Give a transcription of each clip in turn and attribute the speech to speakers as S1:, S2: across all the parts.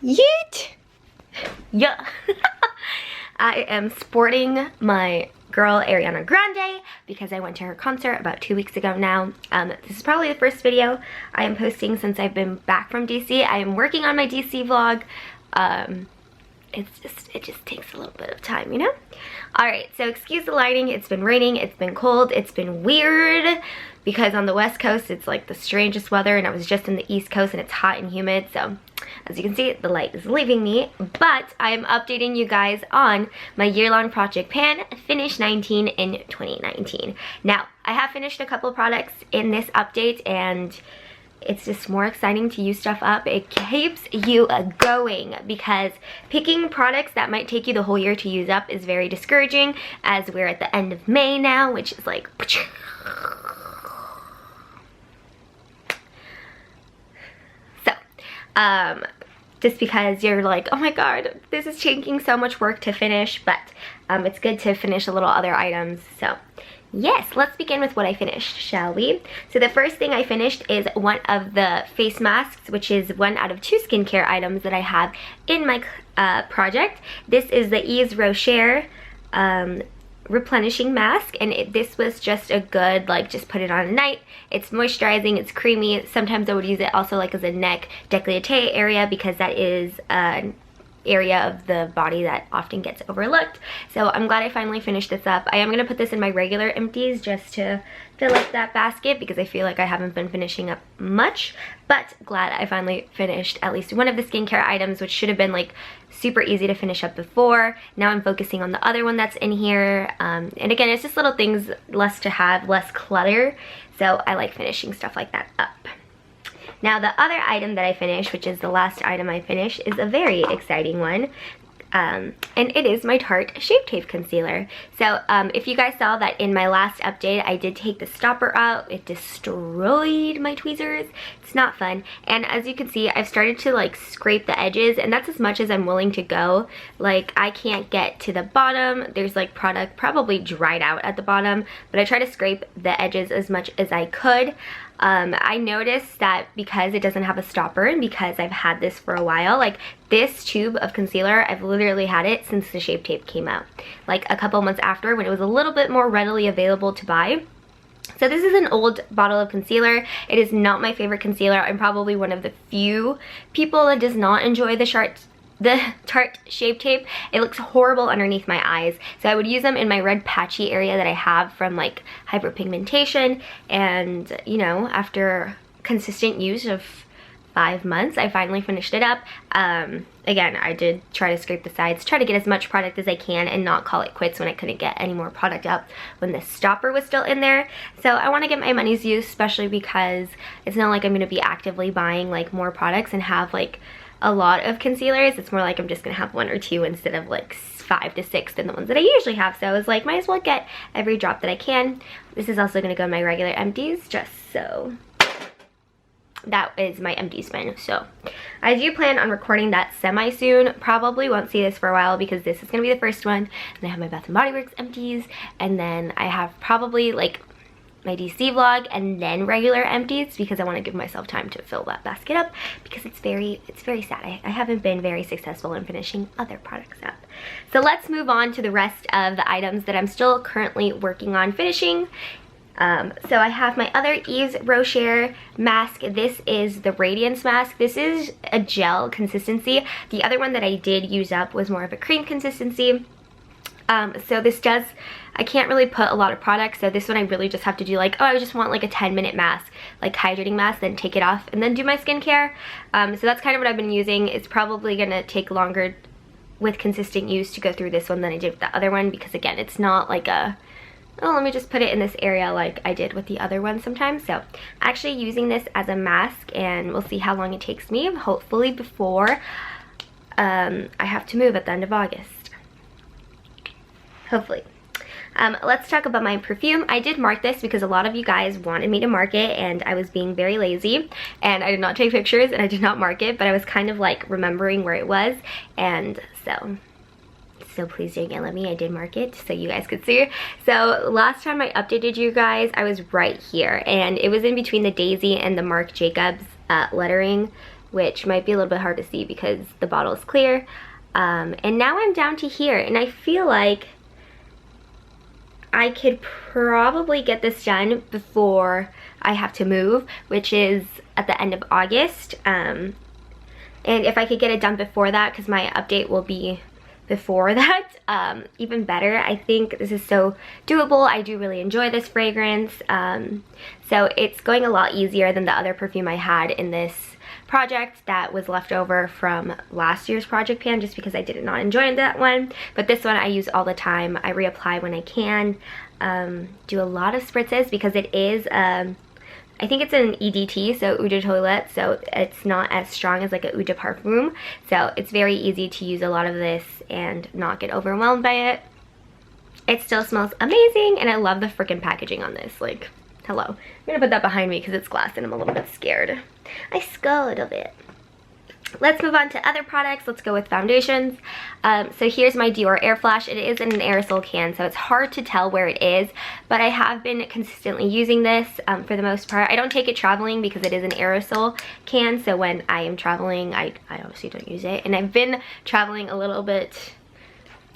S1: Yeet! Yeah. I am sporting my girl Ariana Grande because I went to her concert about 2 weeks ago now. This is probably the first video I am posting since I've been back from DC. I am working on my DC vlog. It just takes a little bit of time, you know? Alright, so excuse the lighting. It's been raining, it's been cold, it's been weird because on the West Coast it's like the strangest weather, and I was just in the East Coast and it's hot and humid, so as you can see, the light is leaving me. But I am updating you guys on my year-long project pan, Finish 19 in 2019. Now, I have finished a couple products in this update, and it's just more exciting to use stuff up. It keeps you going because picking products that might take you the whole year to use up is very discouraging, as we're at the end of May now, which is like so just because you're like, oh my god, this is taking so much work to finish, but it's good to finish a little other items. So yes, let's begin with what I finished, shall we? So the first thing I finished is one of the face masks, which is one out of 2 skincare items that I have in my project. This is the Yves Rocher replenishing mask, and this was just a good, like, just put it on at night. It's moisturizing, it's creamy. Sometimes I would use it also like as a neck décolleté area because that is an area of the body that often gets overlooked. So I'm glad I finally finished this up. I am going to put this in my regular empties just to fill up that basket because I feel like I haven't been finishing up much, but glad I finally finished at least one of the skincare items, which should have been like super easy to finish up before. Now I'm focusing on the other one that's in here, and again, it's just little things, less to have, less clutter, so I like finishing stuff like that up. Now the other item that I finished, which is the last item I finished, is a very exciting one. And it is my Tarte Shape Tape Concealer. So if you guys saw that in my last update, I did take the stopper out. It destroyed my tweezers. It's not fun. And as you can see, I've started to like scrape the edges, and that's as much as I'm willing to go. Like, I can't get to the bottom. There's like product probably dried out at the bottom, but I try to scrape the edges as much as I could. I noticed that because it doesn't have a stopper and because I've had this for a while, like this tube of concealer, I've literally had it since the Shape Tape came out, like a couple months after when it was a little bit more readily available to buy. So this is an old bottle of concealer. It is not my favorite concealer. I'm probably one of the few people that does not enjoy the Tarte Shape Tape. It looks horrible underneath my eyes, so I would use them in my red patchy area that I have from like hyperpigmentation, and you know, after consistent use of 5 months, I finally finished it up. Again, I did try to scrape the sides, try to get as much product as I can and not call it quits when I couldn't get any more product out when the stopper was still in there. So I want to get my money's use, especially because it's not like I'm going to be actively buying like more products and have like a lot of concealers. It's more like I'm just gonna have 1 or 2 instead of like 5 to 6 than the ones that I usually have. So I was like, might as well get every drop that I can. This is also gonna go in my regular empties, just so that is my empty spin. So I do plan on recording that semi soon. Probably won't see this for a while because this is gonna be the first one, and I have my Bath & Body Works empties, and then I have probably like my DC vlog and then regular empties because I want to give myself time to fill that basket up because it's very sad. I haven't been very successful in finishing other products up. So let's move on to the rest of the items that I'm still currently working on finishing. So I have my other Yves Rocher mask. This is the Radiance mask. This is a gel consistency. The other one that I did use up was more of a cream consistency. So this does, I can't really put a lot of product, so this one I really just have to do like, oh, I just want like a 10-minute mask, like hydrating mask, then take it off and then do my skincare. So that's kind of what I've been using. It's probably gonna take longer with consistent use to go through this one than I did with the other one because again, it's not like a, oh, let me just put it in this area like I did with the other one sometimes. So actually using this as a mask, and we'll see how long it takes me, hopefully before I have to move at the end of August. Hopefully. Let's talk about my perfume. I did mark this because a lot of you guys wanted me to mark it, and I was being very lazy and I did not take pictures and I did not mark it, but I was kind of like remembering where it was, and so please don't yell at me. I did mark it so you guys could see. So last time I updated you guys, I was right here, and it was in between the Daisy and the Marc Jacobs lettering which might be a little bit hard to see because the bottle is clear. And now I'm down to here, and I feel like I could probably get this done before I have to move, which is at the end of August. And if I could get it done before that, because my update will be before that, even better. I think this is so doable. I do really enjoy this fragrance. So it's going a lot easier than the other perfume I had in this project that was left over from last year's project pan, just because I did not enjoy that one. But this one I use all the time. I reapply when I can. Do a lot of spritzes because it is I think it's an EDT, so Eau de Toilette, so it's not as strong as like a Eau de Parfum. So it's very easy to use a lot of this and not get overwhelmed by it. It still smells amazing, and I love the freaking packaging on this. Like, hello. I'm gonna put that behind me because it's glass and I'm a little bit scared. I scared a little bit. Let's move on to other products. Let's go with foundations. So here's my Dior Air Flash. It is in an aerosol can, so it's hard to tell where it is, but I have been consistently using this for the most part. I don't take it traveling because it is an aerosol can, so when I am traveling, I obviously don't use it. And I've been traveling a little bit,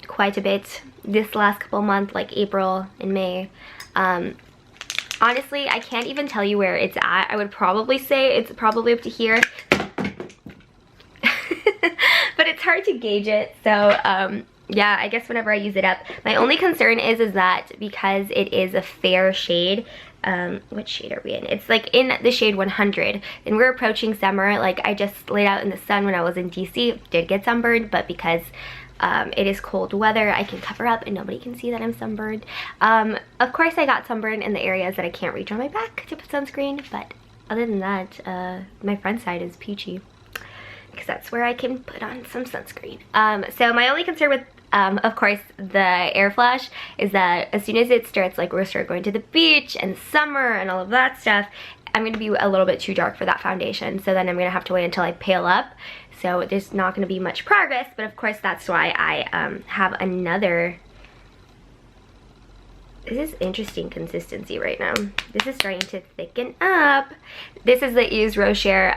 S1: quite a bit, this last couple months, like April and May. Honestly, I can't even tell you where it's at. I would probably say it's probably up to here. But it's hard to gauge it, so yeah, I guess whenever I use it up. My only concern is that because it is a fair shade, what shade are we in? It's like in the shade 100, and we're approaching summer. Like, I just laid out in the sun when I was in DC, did get sunburned, but because it is cold weather, I can cover up and nobody can see that I'm sunburned. Of course I got sunburned in the areas that I can't reach on my back to put sunscreen, but other than that, my front side is peachy, because that's where I can put on some sunscreen. So my only concern with, of course, the Air Flash is that as soon as it starts, like, we're start going to the beach and summer and all of that stuff, I'm going to be a little bit too dark for that foundation. So then I'm going to have to wait until I pale up. So there's not going to be much progress, but of course that's why I have another. This is interesting consistency right now. This is starting to thicken up. This is the Yves Rocher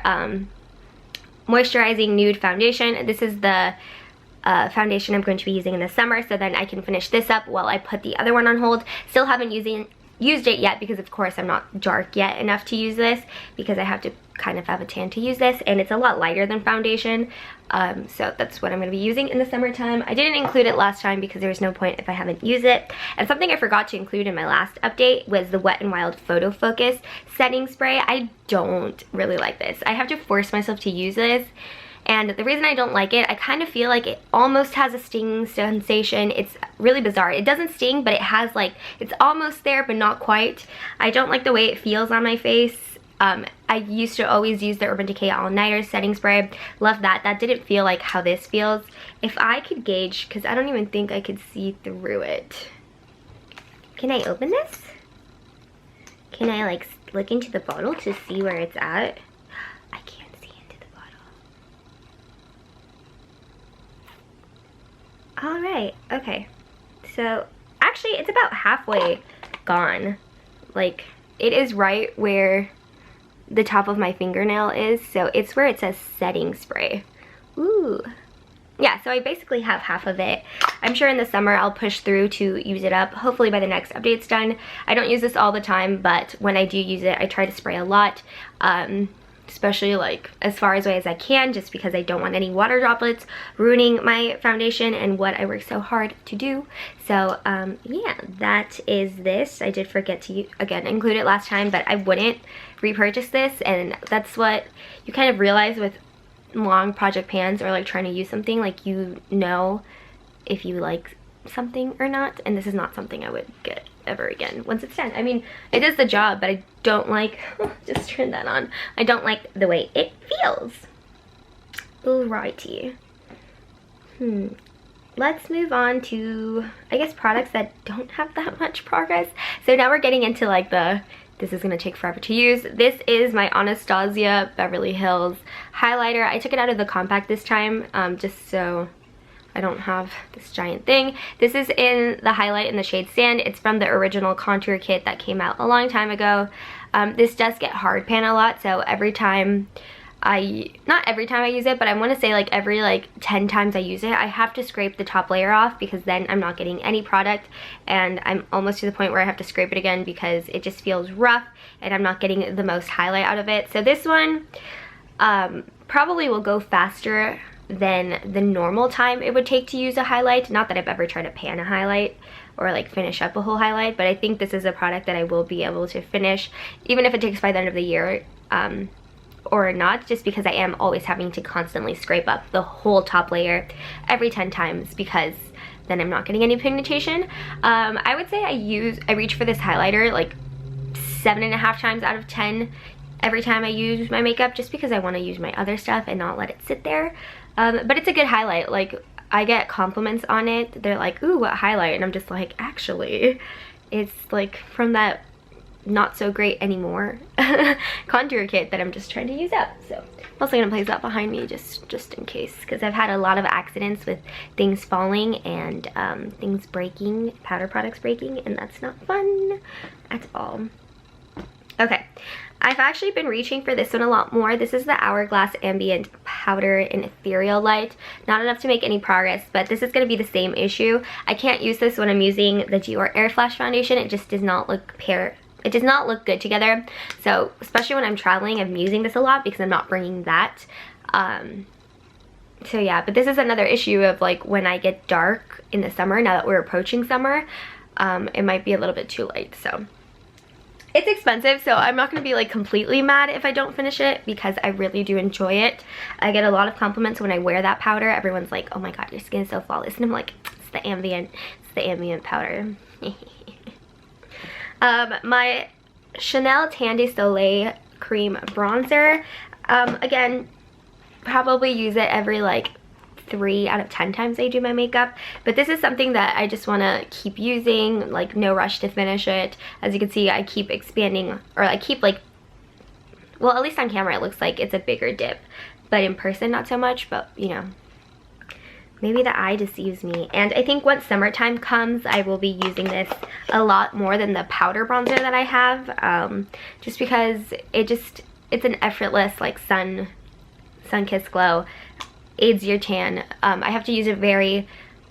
S1: Moisturizing Nude Foundation. This is the foundation I'm going to be using in the summer, so then I can finish this up while I put the other one on hold. Still haven't used it yet because of course I'm not dark yet enough to use this, because I have to kind of have a tan to use this, and it's a lot lighter than foundation. So that's what I'm going to be using in the summertime. I didn't include it last time because there's no point if I haven't used it. And something I forgot to include in my last update was the Wet n Wild Photo Focus setting spray. I don't really like this. I have to force myself to use this. And the reason I don't like it, I kind of feel like it almost has a stinging sensation. It's really bizarre. It doesn't sting, but it has, like, it's almost there, but not quite. I don't like the way it feels on my face. I used to always use the Urban Decay All Nighter setting spray. Love that. That didn't feel like how this feels. If I could gauge, because I don't even think I could see through it. Can I open this? Can I, like, look into the bottle to see where it's at? I can't see into the bottle. Alright, okay. So, actually, it's about halfway gone. Like, it is right where the top of my fingernail is, so it's where it says setting spray. Ooh. Yeah, so I basically have half of it. I'm sure in the summer I'll push through to use it up. Hopefully by the next update's done. I don't use this all the time, but when I do use it, I try to spray a lot. Especially like as far away as I can, just because I don't want any water droplets ruining my foundation and what I work so hard to do. So yeah, that is this. I did forget to again include it last time, but I wouldn't repurchase this, and that's what you kind of realize with long project pans or like trying to use something, like, you know if you like something or not, and this is not something I would get ever again once it's done. I mean, it does the job, but I don't like, just turn that on, I don't like the way it feels. Alrighty. Let's move on to, I guess, products that don't have that much progress. So now we're getting into like the, this is gonna take forever to use. This is my Anastasia Beverly Hills highlighter. I took it out of the compact this time, just so I don't have this giant thing. This is in the highlight in the shade Sand. It's from the original contour kit that came out a long time ago. This does get hard pan a lot, so every time not every time I use it, but I want to say like every like 10 times I use it, I have to scrape the top layer off, because then I'm not getting any product, and I'm almost to the point where I have to scrape it again because it just feels rough and I'm not getting the most highlight out of it. So this one probably will go faster than the normal time it would take to use a highlight. Not that I've ever tried to pan a highlight or like finish up a whole highlight, but I think this is a product that I will be able to finish, even if it takes by the end of the year or not, just because I am always having to constantly scrape up the whole top layer every 10 times, because then I'm not getting any pigmentation. I would say I reach for this highlighter like 7.5 times out of 10 every time I use my makeup, just because I want to use my other stuff and not let it sit there. But it's a good highlight. Like, I get compliments on it. They're like, ooh, what highlight? And I'm just like, actually, it's like from that not so great anymore contour kit that I'm just trying to use up. So I'm also gonna place that behind me just in case, because I've had a lot of accidents with things falling and things breaking, powder products breaking, and that's not fun at all. Okay, I've actually been reaching for this one a lot more. This is the Hourglass Ambient Powder in Ethereal Light. Not enough to make any progress, but this is going to be the same issue. I can't use this when I'm using the Dior Air Flash foundation. It just does not look it does not look good together. So especially when I'm traveling, I'm using this a lot because I'm not bringing that. So yeah, but this is another issue of like when I get dark in the summer, now that we're approaching summer, it might be a little bit too light. So it's expensive, so I'm not going to be like completely mad if I don't finish it, because I really do enjoy it. I get a lot of compliments when I wear that powder. Everyone's like, oh my god, your skin is so flawless, and I'm like, it's the ambient powder. My Chanel Tan de Soleil cream bronzer, again, probably use it every like 3 out of 10 times I do my makeup, but this is something that I just want to keep using, like no rush to finish it. As you can see, I keep expanding, or I keep like, well, at least on camera it looks like it's a bigger dip, but in person not so much. But you know, maybe the eye deceives me. And I think once summertime comes, I will be using this a lot more than the powder bronzer that I have, just because it's an effortless like sun-kissed glow. Aids your tan. I have to use it very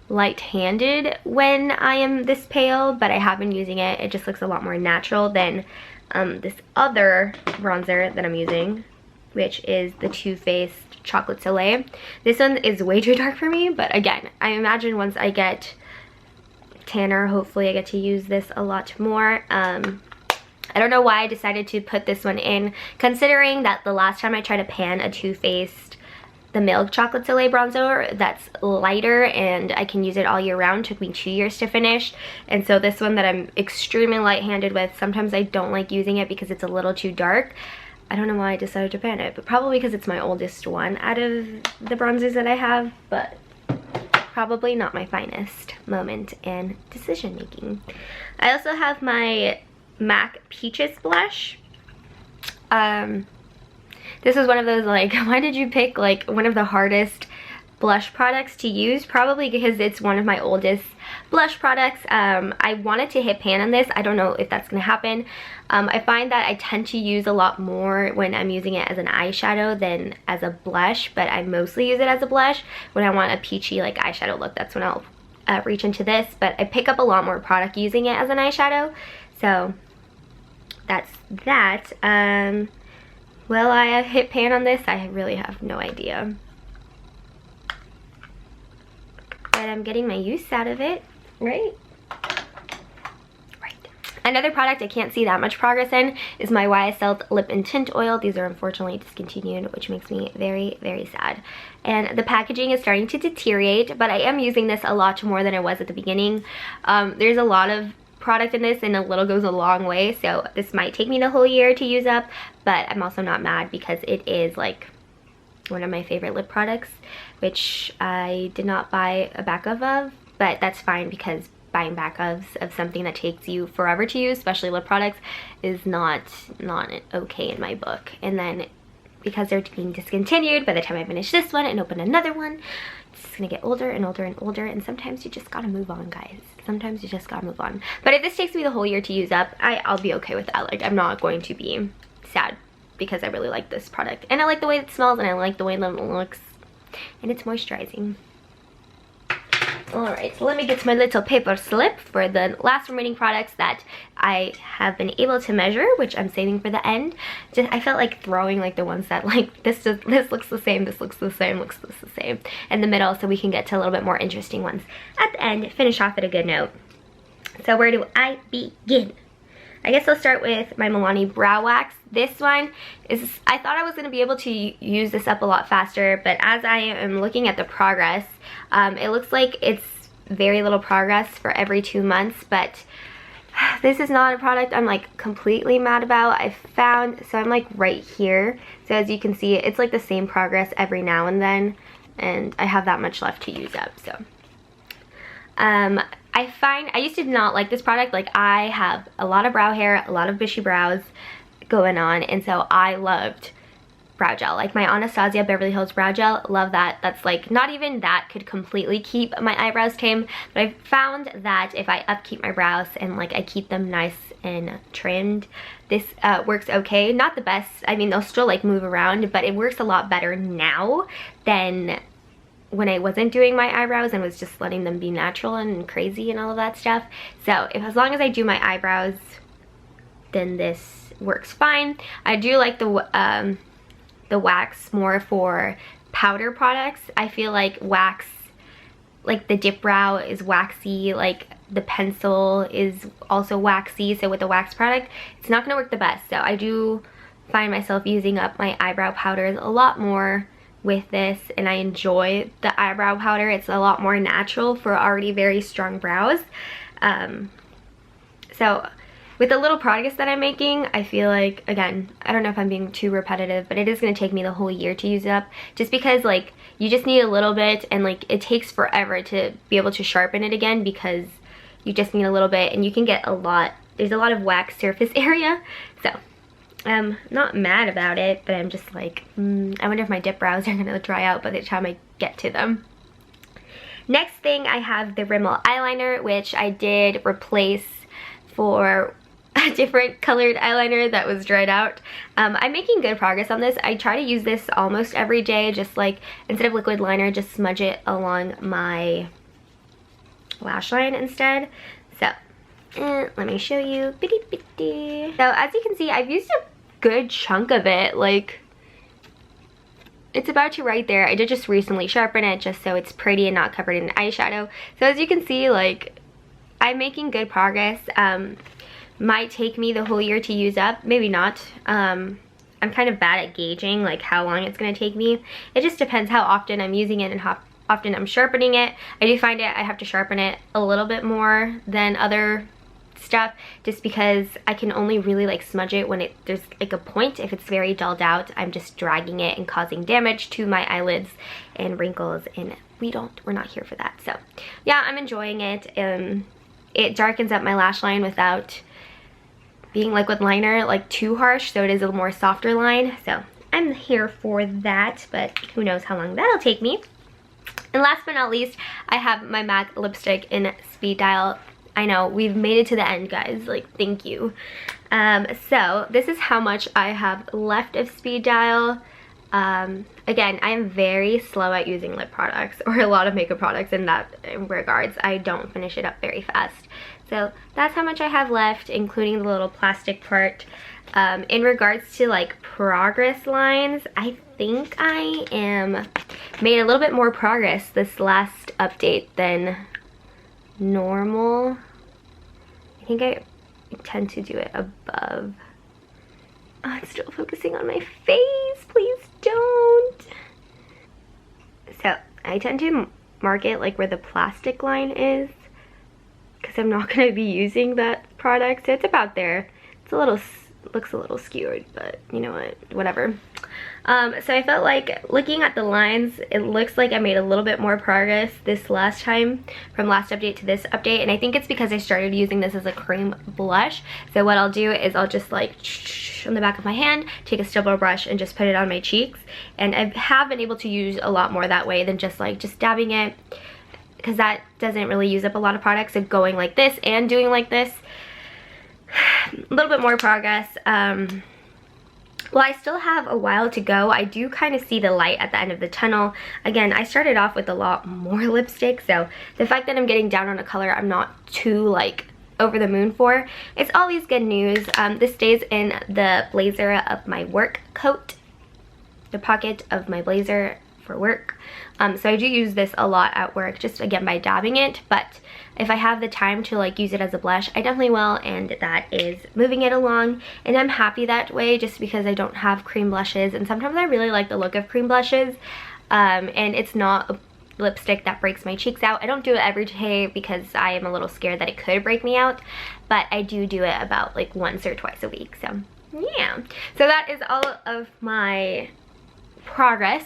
S1: light-handed when I am this pale, but I have been using it. It just looks a lot more natural than this other bronzer that I'm using, which is the Too Faced Chocolate Soleil. This one is way too dark for me, but again, I imagine once I get tanner, hopefully I get to use this a lot more. I don't know why I decided to put this one in, considering that the last time I tried to pan a Too Faced, the Milk Chocolate Soleil bronzer, that's lighter and I can use it all year round, took me 2 years to finish. And so this one that I'm extremely light-handed with, sometimes I don't like using it because it's a little too dark. I don't know why I decided to pan it, but probably because it's my oldest one out of the bronzers that I have, but probably not my finest moment in decision making. I also have my MAC Peaches blush. This is one of those like, why did you pick like one of the hardest blush products to use? Probably because it's one of my oldest blush products. I wanted to hit pan on this. I don't know if that's gonna happen. I find that I tend to use a lot more when I'm using it as an eyeshadow than as a blush, but I mostly use it as a blush. When I want a peachy like eyeshadow look, that's when I'll reach into this, but I pick up a lot more product using it as an eyeshadow. So that's that. Will I hit pan on this? I really have no idea. But I'm getting my use out of it, right? Right. Another product I can't see that much progress in is my YSL Lip Tint Oil. These are unfortunately discontinued, which makes me very, very sad. And the packaging is starting to deteriorate, but I am using this a lot more than I was at the beginning. There's a lot of product in this and a little goes a long way, so this might take me the whole year to use up, but I'm also not mad because it is like one of my favorite lip products, which I did not buy a backup of, but that's fine because buying backups of something that takes you forever to use, especially lip products, is not okay in my book. And then because they're being discontinued, by the time I finish this one and open another one, it's gonna get older and older and older, and sometimes you just gotta move on, guys. Sometimes you just gotta move on. But if this takes me the whole year to use up, I'll be okay with that. Like, I'm not going to be sad because I really like this product. And I like the way it smells, and I like the way it looks. And it's moisturizing. Alright, so let me get to my little paper slip for the last remaining products that I have been able to measure, which I'm saving for the end. I felt like throwing like the ones that like this looks the same, this looks the same, looks the same in the middle, so we can get to a little bit more interesting ones at the end, finish off at a good note. So where do I begin? I guess I'll start with my Milani Brow Wax. This one is, I thought I was going to be able to use this up a lot faster, but as I am looking at the progress, it looks like it's very little progress for every 2 months, but this is not a product I'm like completely mad about. I found, so I'm like right here. So as you can see, it's like the same progress every now and then, and I have that much left to use up, so. I find, I used to not like this product. Like, I have a lot of brow hair, a lot of bushy brows going on, and so I loved brow gel. Like my Anastasia Beverly Hills brow gel, love that. That's like, not even that could completely keep my eyebrows tame, but I found that if I upkeep my brows and like I keep them nice and trimmed, this works okay. Not the best, I mean, they'll still like move around, but it works a lot better now than when I wasn't doing my eyebrows and was just letting them be natural and crazy and all of that stuff. So as long as I do my eyebrows, then this works fine. I do like the wax more for powder products. I feel like wax, like the dip brow is waxy, like the pencil is also waxy, so with the wax product, it's not gonna work the best. So I do find myself using up my eyebrow powders a lot more with this, and I enjoy the eyebrow powder. It's a lot more natural for already very strong brows. So with the little progress that I'm making, I feel like, again, I don't know if I'm being too repetitive, but it is going to take me the whole year to use it up, just because like you just need a little bit, and like it takes forever to be able to sharpen it again, because you just need a little bit, and you can get a lot, there's a lot of wax surface area. So I'm not mad about it, but I'm just like, I wonder if my dip brows are gonna dry out by the time I get to them. Next thing, I have the Rimmel eyeliner, which I did replace for a different colored eyeliner that was dried out. I'm making good progress on this. I try to use this almost every day, just like, instead of liquid liner, just smudge it along my lash line instead. So let me show you. So as you can see, I've used a good chunk of it. Like, it's about to right there. I did just recently sharpen it just so it's pretty and not covered in eyeshadow. So as you can see, like, I'm making good progress. Might take me the whole year to use up, maybe not. I'm kind of bad at gauging like how long it's going to take me. It just depends how often I'm using it and how often I'm sharpening it. I do find I have to sharpen it a little bit more than other stuff, just because I can only really like smudge it when there's like a point. If it's very dulled out, I'm just dragging it and causing damage to my eyelids and wrinkles, and we're not here for that. So yeah, I'm enjoying it. It darkens up my lash line without being liquid liner like too harsh, so it is a more softer line. So I'm here for that, but who knows how long that'll take me. And last but not least, I have my MAC lipstick in Speed Dial. I know, we've made it to the end, guys. Like, thank you. So this is how much I have left of Speed Dial. Again, I am very slow at using lip products, or a lot of makeup products in that regards. I don't finish it up very fast. So that's how much I have left, including the little plastic part. In regards to like progress lines, I think I made a little bit more progress this last update than normal. I think I tend to do it above. Oh, it's still focusing on my face. Please don't. So I tend to mark it like where the plastic line is, because I'm not going to be using that product. So it's about there. It's a little, looks a little skewered, but you know what, whatever. So I felt like looking at the lines, it looks like I made a little bit more progress this last time, from last update to this update, and I think it's because I started using this as a cream blush. So what I'll do is I'll just like on the back of my hand, take a stipple brush and just put it on my cheeks, and I have been able to use a lot more that way than just dabbing it, because that doesn't really use up a lot of products. So going like this and doing like this, a little bit more progress. Well, I still have a while to go. I do kind of see the light at the end of the tunnel. Again, I started off with a lot more lipstick, so the fact that I'm getting down on a color I'm not too like over the moon for, it's always good news. This stays in the blazer of my work coat, the pocket of my blazer for work. So I do use this a lot at work, just again by dabbing it, but if I have the time to like use it as a blush, I definitely will, and that is moving it along. And I'm happy that way just because I don't have cream blushes, and sometimes I really like the look of cream blushes, and it's not a lipstick that breaks my cheeks out. I don't do it every day because I am a little scared that it could break me out, but I do it about like once or twice a week. So yeah, so that is all of my progress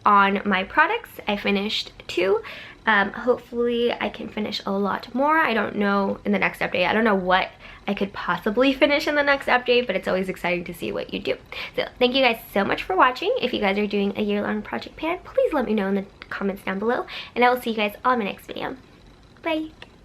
S1: on my products. I finished 2. Hopefully I can finish a lot more. I don't know in the next update. I don't know what I could possibly finish in the next update, but it's always exciting to see what you do. So thank you guys so much for watching. If you guys are doing a year-long project plan, please let me know in the comments down below, and I will see you guys on my next video. Bye!